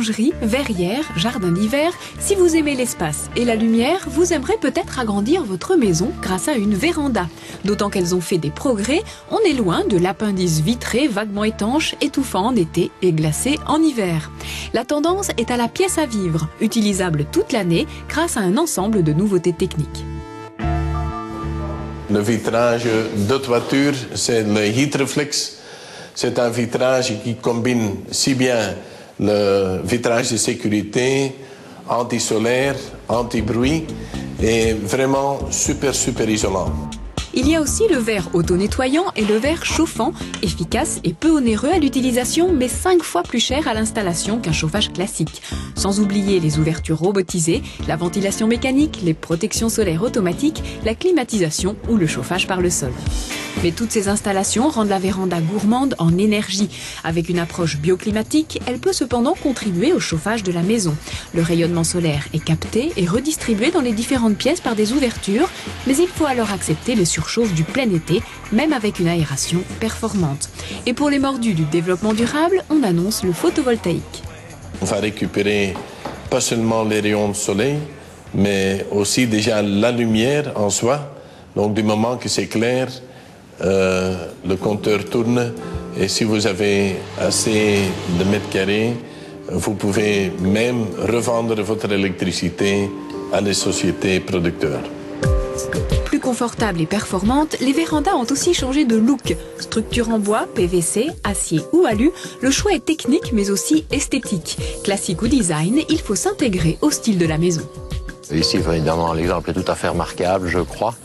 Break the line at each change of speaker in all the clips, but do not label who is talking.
orangerie, verrière, jardin d'hiver, si vous aimez l'espace et la lumière, vous aimerez peut-être agrandir votre maison grâce à une véranda. D'autant qu'elles ont fait des progrès, on est loin de l'appendice vitré vaguement étanche, étouffant en été et glacé en hiver. La tendance est à la pièce à vivre, utilisable toute l'année grâce à un ensemble de nouveautés techniques.
Le vitrage de toiture, c'est le Heat Reflex. C'est un vitrage qui combine si bien le vitrage de sécurité, anti-solaire, anti-bruit et vraiment super isolant.
Il y a aussi le verre auto-nettoyant et le verre chauffant, efficace et peu onéreux à l'utilisation, mais 5 fois plus cher à l'installation qu'un chauffage classique. Sans oublier les ouvertures robotisées, la ventilation mécanique, les protections solaires automatiques, la climatisation ou le chauffage par le sol. Mais toutes ces installations rendent la véranda gourmande en énergie. Avec une approche bioclimatique, elle peut cependant contribuer au chauffage de la maison. Le rayonnement solaire est capté et redistribué dans les différentes pièces par des ouvertures, mais il faut alors accepter le surchauffe du plein été, même avec une aération performante. Et pour les mordus du développement durable, on annonce le photovoltaïque.
On va récupérer pas seulement les rayons de soleil, mais aussi déjà la lumière en soi. Donc du moment que c'est clair, le compteur tourne et si vous avez assez de mètres carrés, vous pouvez même revendre votre électricité à des sociétés producteurs.
Plus confortables et performantes, les vérandas ont aussi changé de look. Structure en bois, PVC, acier ou alu, le choix est technique mais aussi esthétique. Classique ou design, il faut s'intégrer au style de la maison.
Ici, évidemment, l'exemple est tout à fait remarquable, je crois.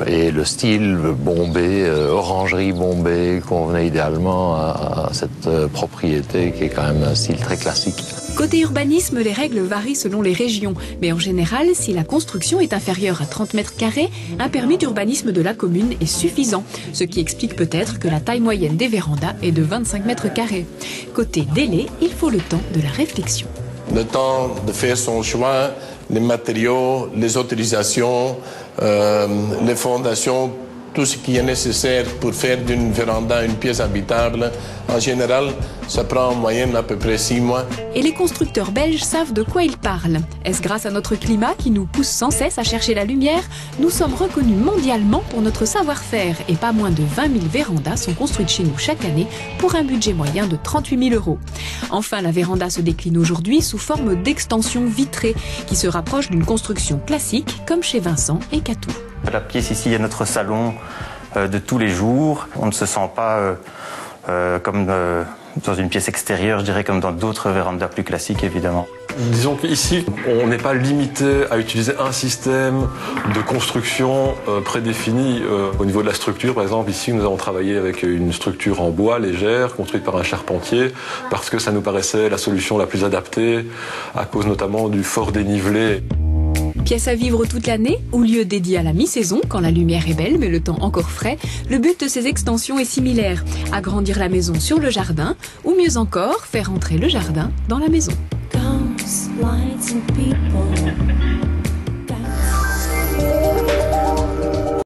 Et le style bombé, orangerie bombée, convenait idéalement à cette propriété qui est quand même un style très classique.
Côté urbanisme, les règles varient selon les régions. Mais en général, si la construction est inférieure à 30 mètres carrés, un permis d'urbanisme de la commune est suffisant. Ce qui explique peut-être que la taille moyenne des vérandas est de 25 mètres carrés. Côté délai, il faut le temps de la réflexion.
Le temps de faire son choix, les matériaux, les autorisations, les fondations, tout ce qui est nécessaire pour faire d'une véranda une pièce habitable. En général, ça prend en moyenne à peu près 6 mois.
Et les constructeurs belges savent de quoi ils parlent. Est-ce grâce à notre climat qui nous pousse sans cesse à chercher la lumière? Nous sommes reconnus mondialement pour notre savoir-faire et pas moins de 20 000 vérandas sont construites chez nous chaque année pour un budget moyen de 38 000 €. Enfin, la véranda se décline aujourd'hui sous forme d'extension vitrée qui se rapproche d'une construction classique comme chez Vincent et Catou.
La pièce ici est notre salon de tous les jours. On ne se sent pas comme dans une pièce extérieure, je dirais comme dans d'autres vérandas plus classiques évidemment.
Disons qu'ici, on n'est pas limité à utiliser un système de construction prédéfini. Au niveau de la structure, par exemple, ici, nous avons travaillé avec une structure en bois légère, construite par un charpentier, parce que ça nous paraissait la solution la plus adaptée, à cause notamment du fort dénivelé.
Pièce à vivre toute l'année ou lieu dédié à la mi-saison quand la lumière est belle mais le temps encore frais, le but de ces extensions est similaire, agrandir la maison sur le jardin ou mieux encore faire entrer le jardin dans la maison.